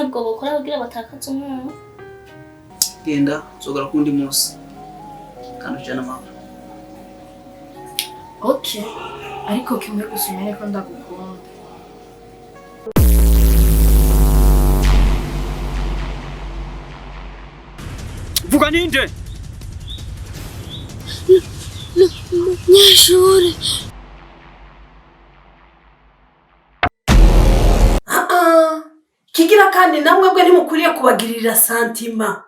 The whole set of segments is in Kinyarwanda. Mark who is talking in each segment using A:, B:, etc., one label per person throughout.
A: ntabwo bakora kugira batakaze umwana.
B: Genda zogara kundi munsi kandi ujana mama.
A: Okay, ariko kimwe gusumene ko ndagukunda.
C: Vuga ninde?
A: Nyashuri.
D: Kigira kandi namwe bwe ntimukuriye kubagirira santima.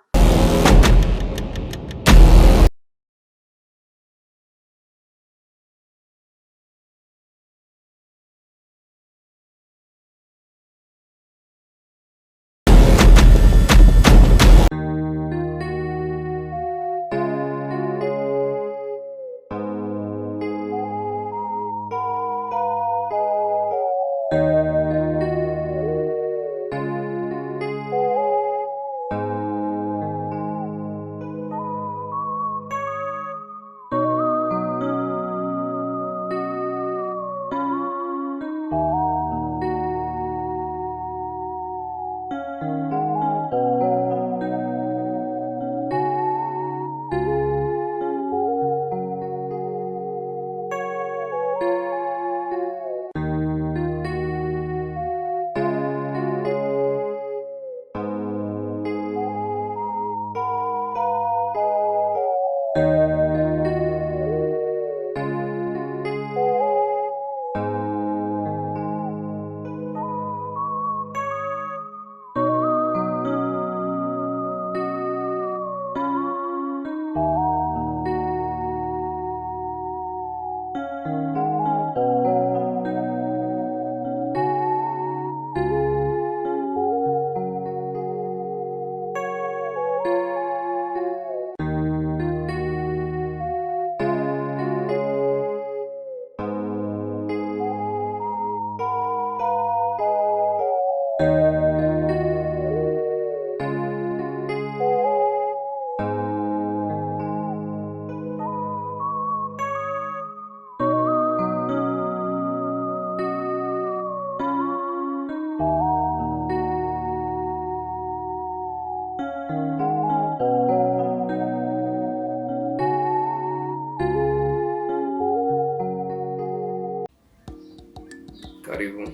E: Karibu.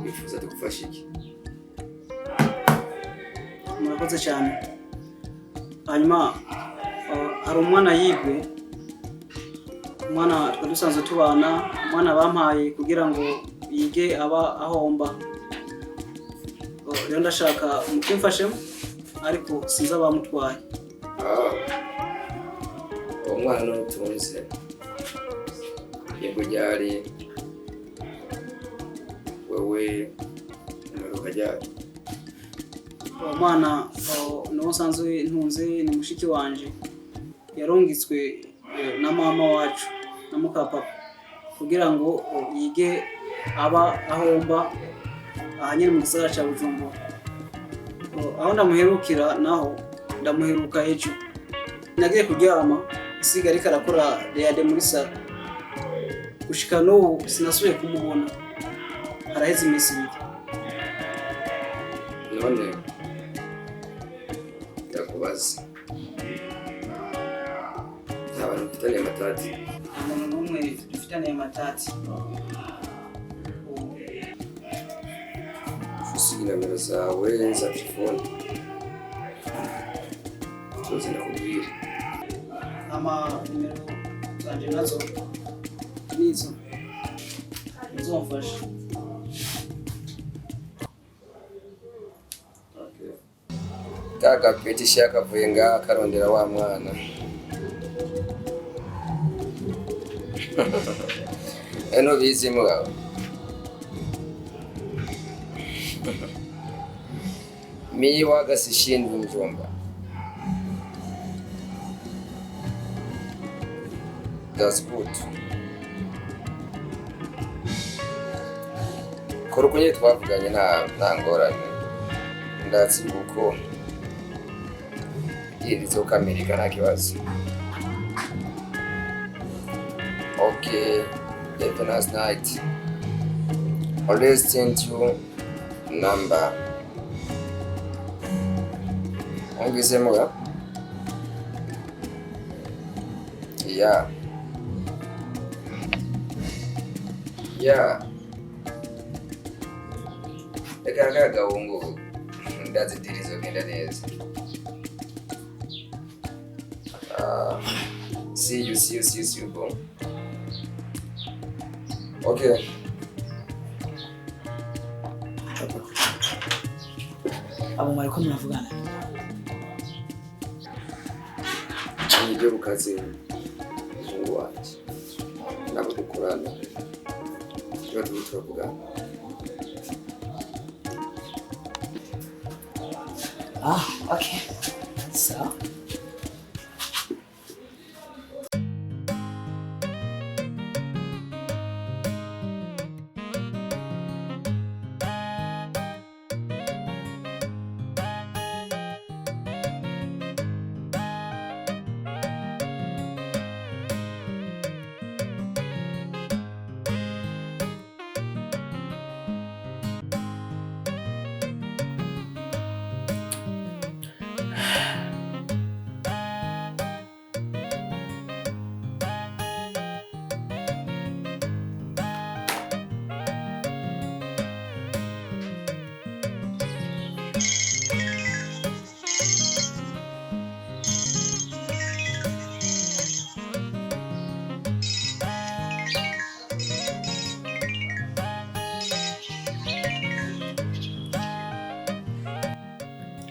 E: Wifuza tukufasha iki?
B: Murakoze cyane. Hanyuma hari umwana yibwe. Umwana twadusanzwe tubana, umwana bampaye kugira ngo yige aba ahomba. Rero ndashaka umufashemo ariko sinzi abamutwaye.
E: Umwana n'utunze. Yego ryari wewe umeruka ryari?
B: Umwana no sanzwe ntunze ni mushiki wanje. Yarongitswe na mama wacu na muka papa kugira ngo yige aba ahomba ahanyere mu gisagara cya Bujumbura. Aho ndamuherukira naho ndamuheruka ejo. Nagiye kuryama isiga ariko arakora reade muri sala. Gushika n'ubu sinasubiye kumubona. Haraheze iminsi ibiri.
E: None ndakubaza. Abantu mfitaniye amatati.
B: Umuntu n'umwe dufitaniye amatati.
E: Ufise nimero zawe za telefone. Tuzi ndakubwira.
B: Nimero zanje nazo nizo. Nzomfasha.
E: Kaga peti shaka vuye ngaha karondera wa mwana. Eno bizi mwawe. Mimi waga sishindwi mjomba. That's good. Kora uko nyine twavuganye nta ngorane. Ndatsi uko yirizo kamerika nta kibazo. Okay, have a nice night. Always send you number. Ongezemo ya? Yeah. Yeah. Eka gahungu ndazidirizo genda neza. See you, bro. Okay.
B: Abo mariko muravugana.
E: Nibyo bukazi mungu wanje. Nabo dukorana. Yo turavugana.
B: Okay. So.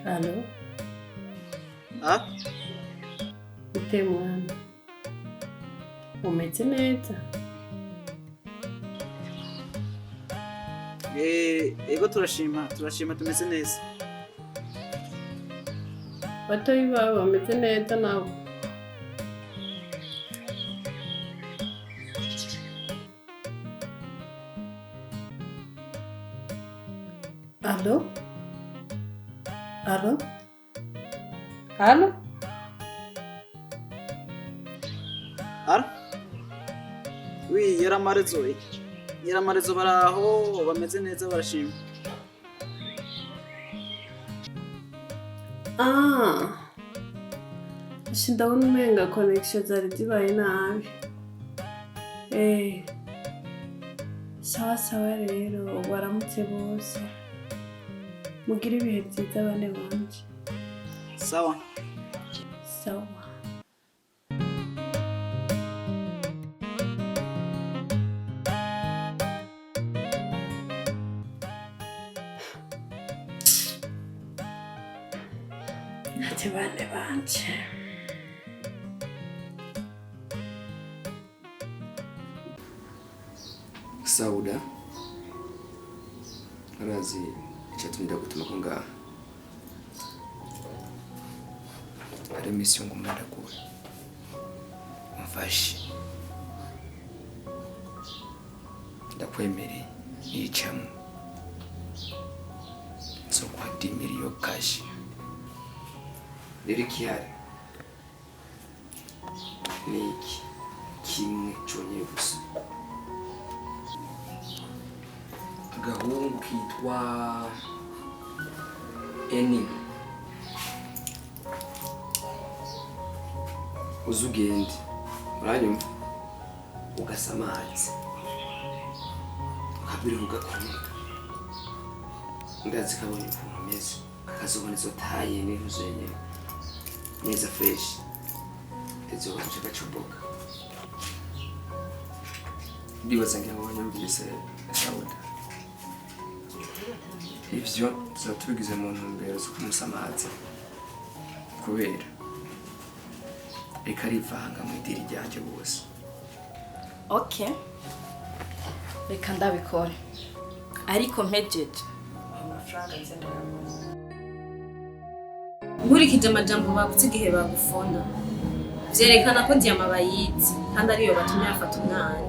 D: Halo? Ute mwana? Umeze neza?
B: Ego turashima tumeze neza.
D: Batoyi bawe bameze neza nabo? Halo? Halo? Halo?
B: Oui, yaramarezo baraho bameze neza barashima.
D: Ndabona umenga connection zari zibaye nabi. Sawa rero baramutse bose. Mugire ibihe byiza bane banje.
B: Sawa.
D: Ati bane banje.
E: Sauda. Arazi icyatumira gutuma ko ngaha. Ari mission ngomba ndakora. Umfashe. Ndakwemereye icyamu. So kwa 10 million cash. Lirikiyari. Niki kimwe cyonye gusa. Agahungu kitwa Eni. Uzugende. Uranyumva? Ugasamazi. Ukabiri ugakunda. Ndazi kabonye ukuntu meze. Akazobona izo taye n'uzenye. Neza fresh. Tezo kucheka choboka. Ndibaza ngira ngo nyumvise Sauda. Ivyo tubigize mu ntumbero zo kumusamaza. Kubera ikarivanga mu idiri ryanje bose.
A: Okay. Reka ndabikora. Ariko mpejeje. Amafaranga nzenda yakoze.
F: Nkurikije amajambo bavuze igihe bagufona. Vyerekana ko Diyama bayizi kandi ariyo batumye afata umwana.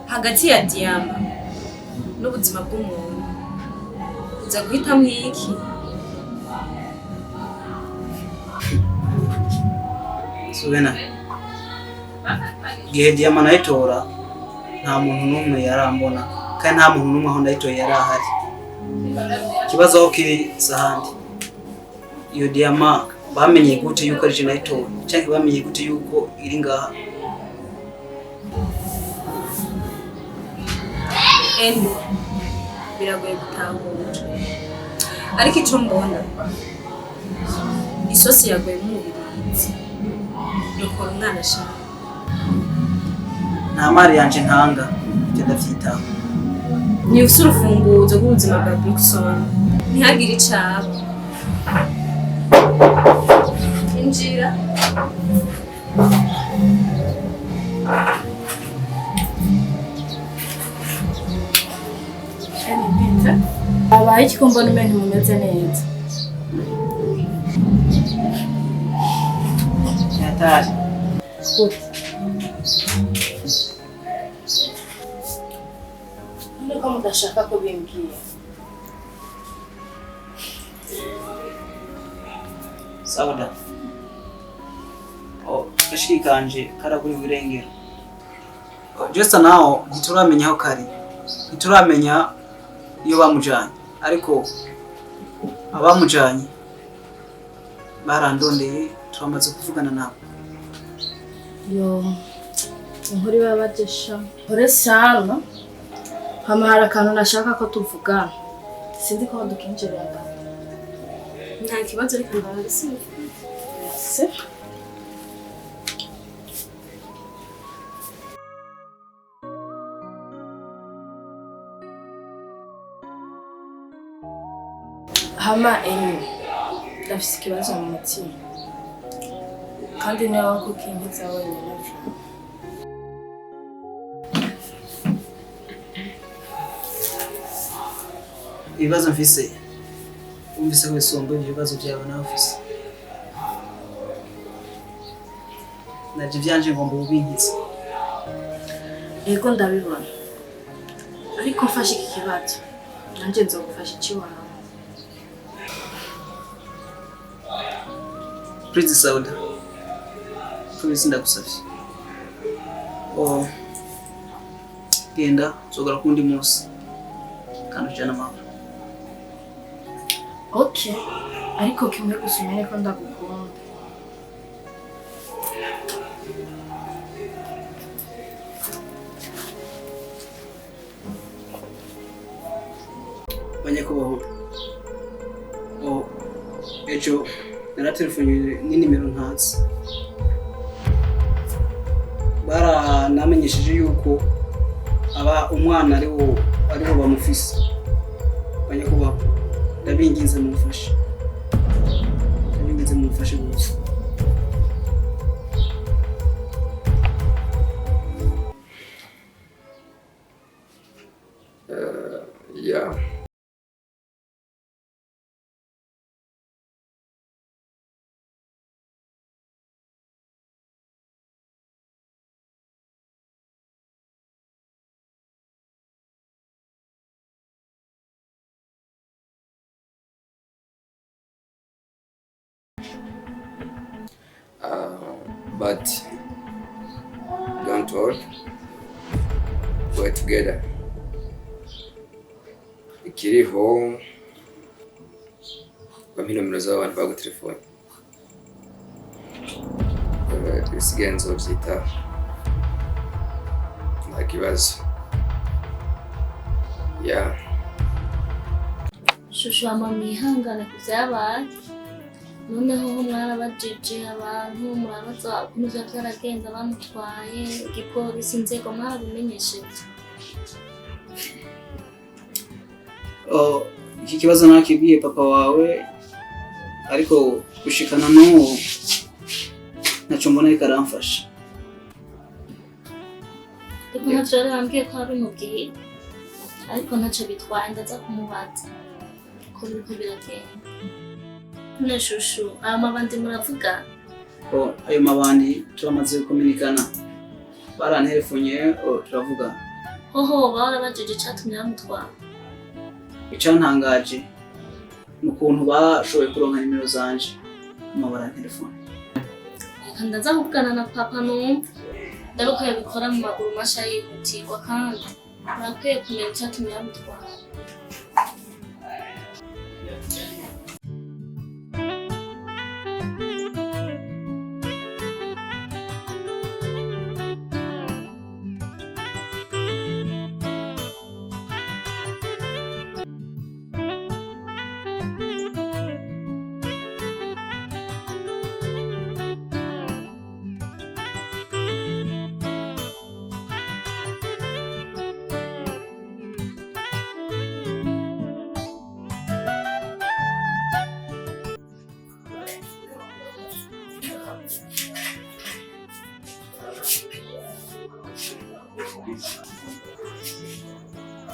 F: Hagati ya Diyama n'ubuzima bw'umuntu uza guhitamo iki?
B: Subena. Gihe Diyama nayitora nta muntu n'umwe yarambona kandi nta muntu n'umwe aho ndayitoye yari ahari. Ikibazo aho kiri sahandi, iyo diyama bamenye gute yuko ari je nayitoye cyangwa bamenye gute yuko iri ngaha?
F: Endo biragoye gutahura, ariko icyo mbona isosi yagoye mu mubiri yokora umwana ashaka.
B: Nta mari yanje ntanga byo ndavyitaho.
F: Ni ufite urufunguzo rw'ubuzima bwa Brookston, ntihagire icaba. Injira.
A: Abaye ikikombo n'umuntu mumeze neza.
B: Yatari.
A: Gute? Nuko mudashaka ko bimbwiye.
B: Sauda. Kashikanje karaguri wirengero. Just now ntituramenya aho kari. Ntituramenya iyo bamujanye, ariko abamujanye barandondeye turamaze kuvugana nabo.
A: Yo, inkuru babajesha. Ore sana. Hama hari akantu nashaka ko tuvugana. Sinzi ko dukinjirira.
F: Nta kibazo ariko ndabisi.
A: Se? Hama ndafise ikibazo mu mutima kandi niba wako kinkiza wenyine.
B: Ibibazo mfise umvise ko bisomba ibibazo byawe nawe ufise. Naje byanje ngomba ubinkiza.
A: Yego ndabibona, ariko mfashe iki kibazo nanje nzogufasha ikiwawe.
B: Pretty Sauda. Please ndagusavye. Genda zogara kundi munsi. Kandi ujana amahoro.
A: Okay, ariko kimwe gusa umenye ko ndagukunda.
B: Banyakubahwa. Ejo naratelefone n'inimero ntazi. Namenyesheje yuko umwana ariwo bamufise. Banyakubahwa, ndabinginze mumfashe. Ndabinginze mumfashe bose.
E: Yeah. But don't worry, we're together. Ikiriho bamino nomero z'abantu bagu telefone. Twisigaye nzovyita nta kibazo. Yeah.
G: Shusho mwihangane kuvyabaye. Noneho mwarabajije abantu murabaza ukuntu vyaragenze bamutwaye igipolisi inzego mwarabimenyesheje.
B: Iki kibazo nakibwiye papa wawe, ariko gushikana n'uwo naco mbona ariko aramfasha.
G: Ariko ntacyo yari yambwiye ko abimubwiye, ariko ntacyo bitwaye ndaza kumubaza ko biriko biragenda. None shushu, aya mabandi muravuga?
B: Ayo mabandi turamaze kumenyekana. Baranterefonye turavuga.
G: Hoho barabajije icatumye bamutwara.
B: Icantangaje n'ukuntu bashoboye kuronka nimero zanje mu barantelefone.
G: Ndaza kuvugana na papa numva. ndaruko yabikora mu maguru masha yihutirwa kandi urakwiye kumenya icyatumye yamutwara.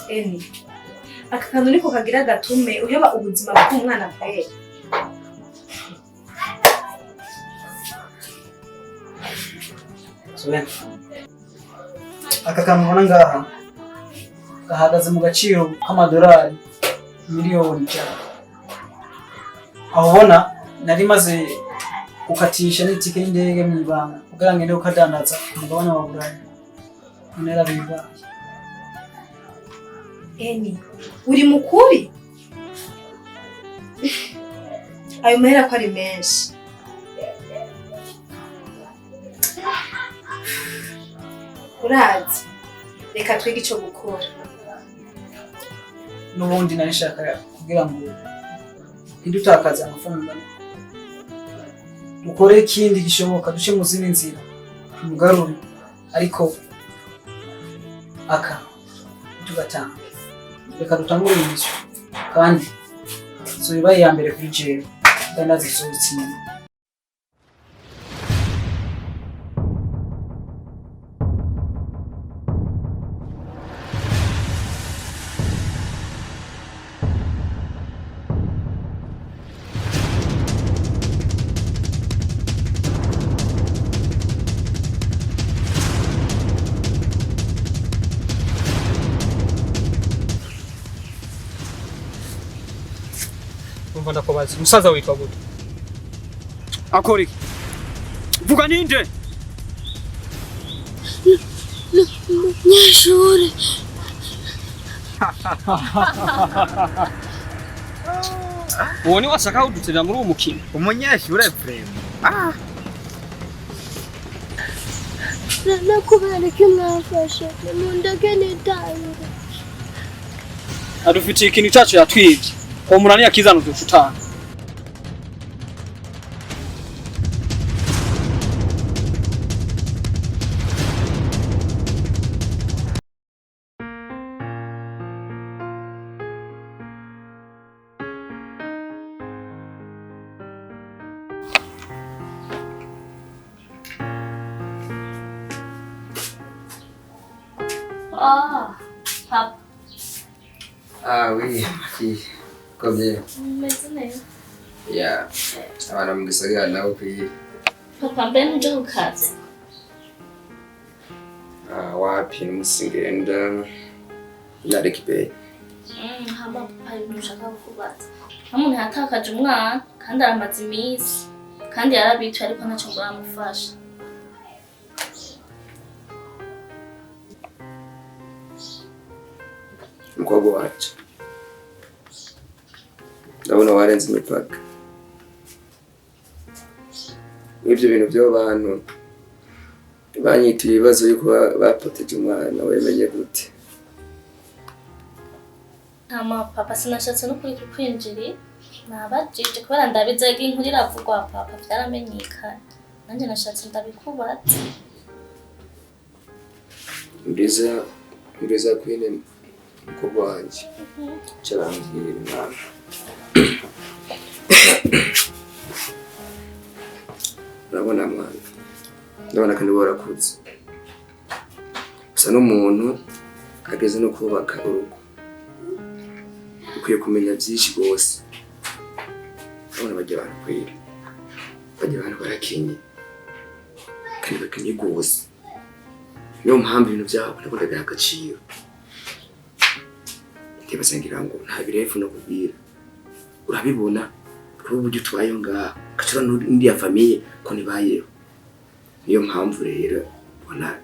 F: Eni, aka kantu niko kagira gatume uheba ubuzima bw'umwana bwawe.
B: Solen. Aka kantu ubona ngaha gahagaze mu gaciro k'amadolari miliyoni 100. Aho ubona nari maze gukatisha n'itike y'indege mu ibanga kugira ngo ngende kukadandaza umugabane wa Burayi. Nera bibaye.
F: Eni, uri mukuri? Ayo mahera ko ari menshi. Urazi, reka twige icyo gukora.
B: N'ubundi nari nshaka kugira ngo ntidutakaze amafaranga. Dukore ikindi gishoboka duce mu zindi nzira. Tumugarure ariko aka tugatanga. Reka dutangure imisyo kandi so ibaye ya mbere kuri jewe ndandaza isohotse inyuma.
C: Ndakubaza umusaza witwa gute? Akora iki? Vuga ninde?
G: Nyashuri.
C: Uwo ni washaka udutera muri uwo mukino?
H: Umunyeshure prema.
G: Nakubera ko mwafashe nimundeke nitahire.
C: Adufitiye ikintu cyacu yatwibye. Umunani yakizana udufutana.
G: Papa.
E: Ah oui, qui combien?
G: Umeze
E: Ya, abana mu gisagara nawe kwiye.
G: Papa mbene uje ku kazi?
E: Wapi Nizerende yarekipe.
G: Hama papa ibintu ushaka kukubaza. Umuntu yatakaje umwana kandi aramaze iminsi kandi yarabitse ariko ntacyo baramufasha.
E: Umukobwa wacu ndabona warenze imipaka. Ibyo bintu by'abantu banyituye ibibazo yuko bapoteje umwana wemenye gute?
G: Hama papa sinashatse no kuri kwinjiri nabajije kubera ndabizaga inkuru iravugwa papa byaramenyekanye nanjye nashatse ndabikubaza.
E: Nziza kwine umukobwa wanjye cyarambwira mwana. Urabona mwana, ndabona kandi warakuze gusa n'umuntu ageze no kubaka urugo ukwiye kumenya byinshi rwose. Urabona bajya abantu kwira, bajya abantu barakenye kandi bakenye rwose. Niyo mpamvu ibintu byabo nabona biri agaciro. Ndibazengira ngo nta birefu no kubwira. Urabibona ko uburyo tubayeho ngaha gacura n'indi ya famiye ko nibayeho. Niyo mpamvu rero bona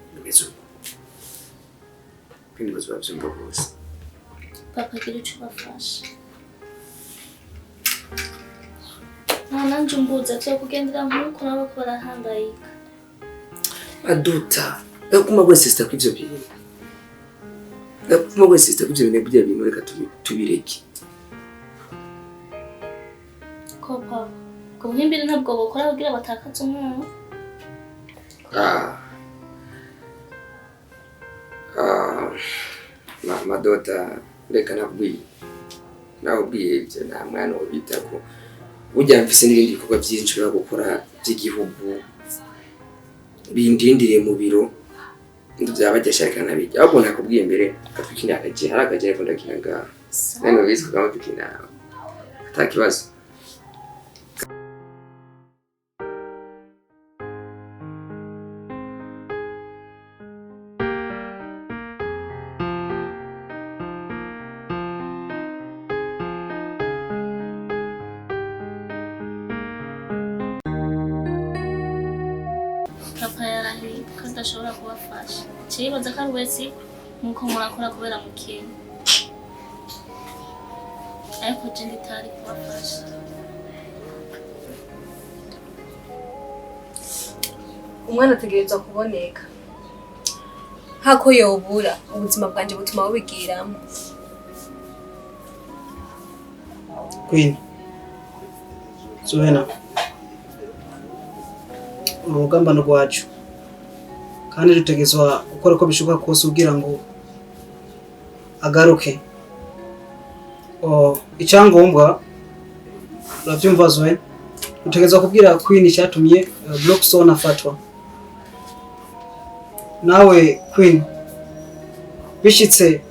E: kandi bazobavyumva bose.
G: Papa gira ico bafasha. Nanje umbuza cyo kugendera nkuko nabo barahangayika.
E: Aduta, kuma gwe sister kw'ivyo bintu. Kuma gwe sister kw'ivyo bintu reka tubireke.
G: Ko papa, ko muhimbire ntabwo bokora kugira batakaza umwana.
E: Madota reka nabwiye ibyo nta mwana ubitako ujya mfise n'ibindi bikorwa byinshi byo gukora by'igihugu bindindiriye mu biro ndabajyashaka nabijya ahubwo nakubwiye mbere katwikina akaje harakaje ariko ndakinaga none bizwe kama tukina atakibazo.
G: Papa yarahiye ko adashobora kubafasha. Cibaza ko wese nkuko murakora kubera mukene. Ariko je nditari kubafasha.
F: Umwana ategerezwa kuboneka. Hako yobura ubuzima bwanje butuma bubigiramo.
B: Queen Zuena urugamba rwacu kandi dutegezwa gukora ko bishoboka kose ugira ngo agaruke. Icyangombwa uravyumva Zuena, dutegezwa kubwira Queen icyatumye Blockstone afatwa. Nawe Queen bishitse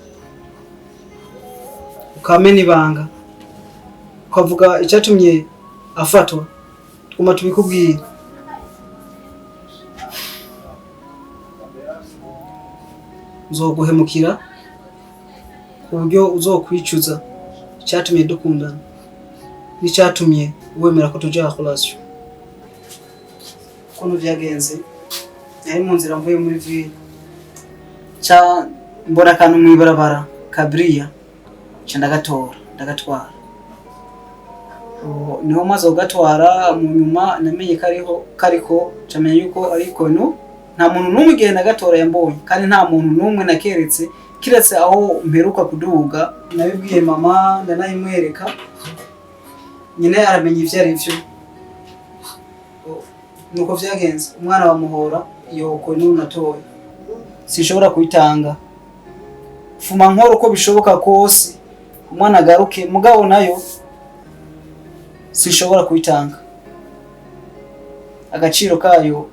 B: ukamena ibanga ukavuga icyatumye afatwa, twuma tubikubwira. Uzoguhemukira ku buryo uzokwicuza icyatumye dukundana n'icyatumye wemera ko tuja relation. Kono vyagenze yari mu nzira mvuye muri ville cha mbona kantu mwibarabara kabriya cha ndagatwara niho maze ugatwara mu nyuma namenye kariko camenya yuko ariko no nta muntu numwe igenda gatora yambonye kandi nta muntu numwe nakeretse kiretse aho mperuka kuduga nabibwiye mama ndanayimwereka nyine aramenye ivyo ari byo. Nuko vyagenze umwana bamuhora yoko nunatoye sinshobora kuyitanga fuma nkoro uko bishoboka kose umwana agaruke mugabo nayo sinshobora kuyitanga agaciro kayo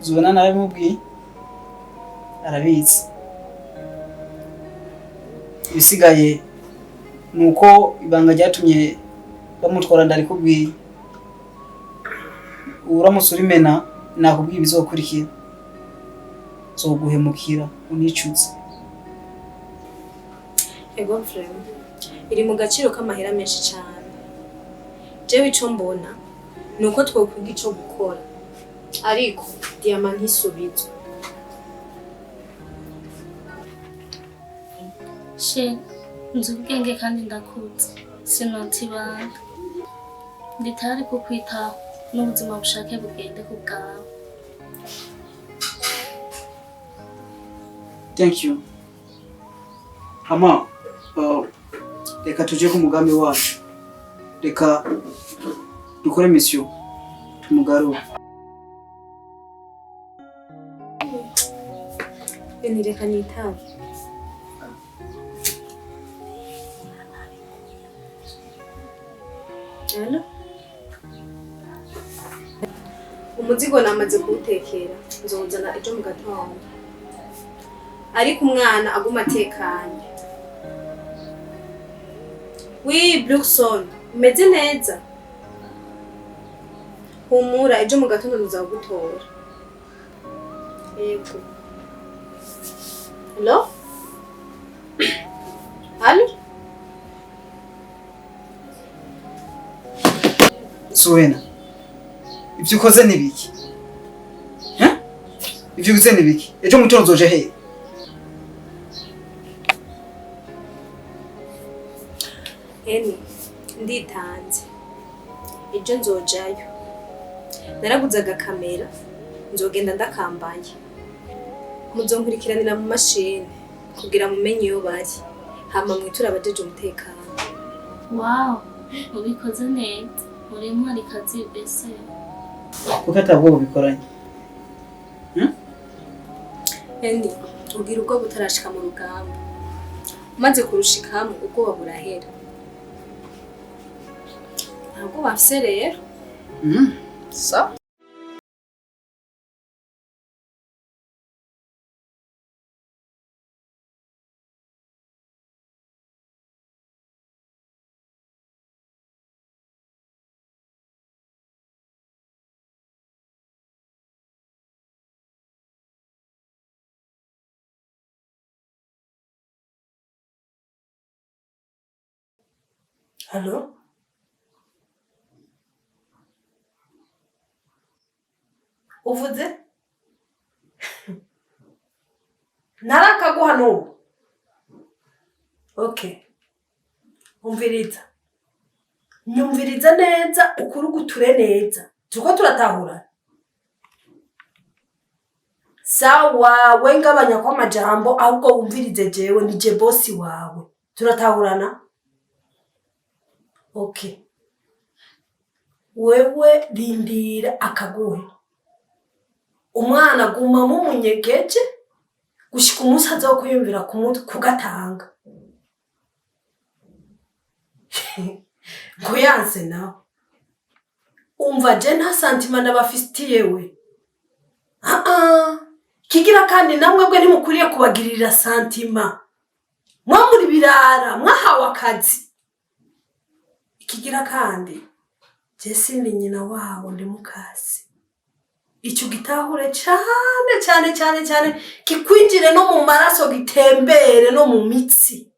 B: Zuena narabimubwiye arabizi. Ibisigaye nuko ibanga ryatumye bamutwara ndarikubwiye. Uramutse urimena nakubwiye bizokurikira zoguhemukira unicuze.
F: Ego frère iri mu gaciro k'amahera menshi cyane. Jewe ico mbona nuko twokwiga ico gukora ariko diamant ntisubizwe.
G: She nzi ubwenge kandi ndakuze sinota ibanga. Nditari kukwitaho n'ubuzima bushake bugende ku bwawe.
B: Thank you. Hama reka tuje ku mugambi wacu. Reka dukore mission tumugarura.
F: Reka nitabe. Allo? Umuzigo namaze kuwutekera nzozana ejo mu gatondo. Ariko umwana aguma atekanye. Oui, Blockstone, umeze neza. Humura ejo mu gatondo nzagutora. Yego. Hello? Allo?
B: Zuena, ibyo ukoze ni biki? Ibyo ukoze ni biki? Ejo mutondo zoje he?
F: Heni nditanze ejo nzojayo naraguze agakamera nzogenda ndakambaye muzonkurikiranira mu mashini kugira mumenye iyo bari hama mwitura abajeje umutekano.
G: Wow, ubikoze neza. Urimo arikazi bese.
B: kuko atabwo bubikoranye.
F: Hendi ugira ubwo butarashika mu rugamba maze kurushikamo ubwoba burahera ntabwo bafise rero.
B: So
D: Halo? Uvuze? Narakaguha n'ubu. Okay. Umviriza. Nyumviriza neza ukuruguture neza. Turiko turatahura. Sawa, wengabanya kwa majambo ahubwo wumvirize jewe nije bosi wawe. Turatahurana? Okay. Wewe rindira akaguhe. Umwana guma mu munyegeje gushika umunsi aza kwiyumvira kugatanga. Ngoyanse nawe. Umva je nta santima ndabafitiye we. Kigira kandi namwe bwe ntimukuriye kubagirira santima. Mwa muri birara mwahawe akazi. Kigira kandi je sindi nyina wabo ndi mukasi. Ico gitahure cyane kikwinjire no mu maraso gitembere no mu mitsi.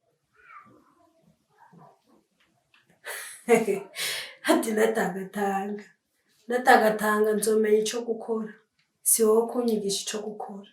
D: Hati natagatanga nzomenya ico gukora. Si wowe kunyigisha ico gukora.